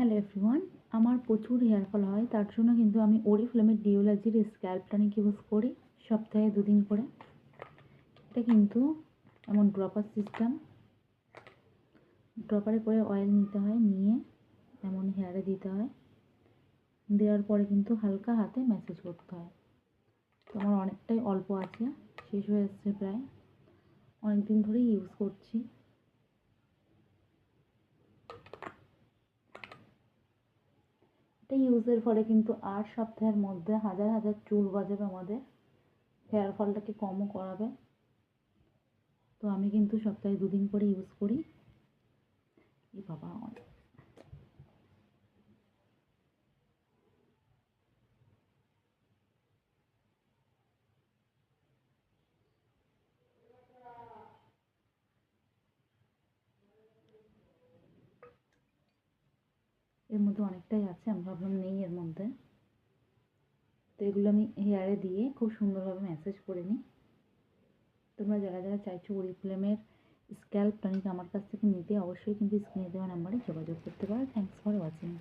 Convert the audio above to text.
Hello everyone, আমার প্রচুর hair fall হয়, তার জন্য কিন্তু আমি ওরিফ্লেমের ডিওলজির স্ক্যাল্প টনিক ইউজ করি সপ্তাহে 2 দিন করে। এটা কিন্তু এমন ড্রপার সিস্টেম, ড্রপারে করে অয়েল নিতে হয়, নিয়ে এমন হেয়ারে দিতে হয়, দেওয়ার পরে কিন্তু হালকা হাতে ম্যাসেজ করতে হয়। তো আমার অনেকটাই অল্প আছে, শেষ হয়ে এসছে প্রায়, অনেক দিন ধরেই ইউজ করছি। এটা ইউজের ফলে কিন্তু 8 সপ্তাহের মধ্যে হাজার হাজার চুল গজাবে, আমাদের হেয়ার ফলটাকে কমও করাবে। তো আমি কিন্তু সপ্তাহে 2 দিন করে ইউজ করি। এই বাবা, এর মধ্যে অনেকটাই আছে, আমি ভাবলাম নেই এর মধ্যে। তো এগুলো আমি হেয়ারে দিয়ে খুব সুন্দরভাবে ম্যাসেজ করে নিই। তোমরা যারা যারা চাইছো ওরিফ্লেমের স্ক্যাল্প টনিক আমার কাছ থেকে নিতে, অবশ্যই কিন্তু স্ক্রিনে দেওয়া নাম্বারে যোগাযোগ করতে পারো। Thanks for watching.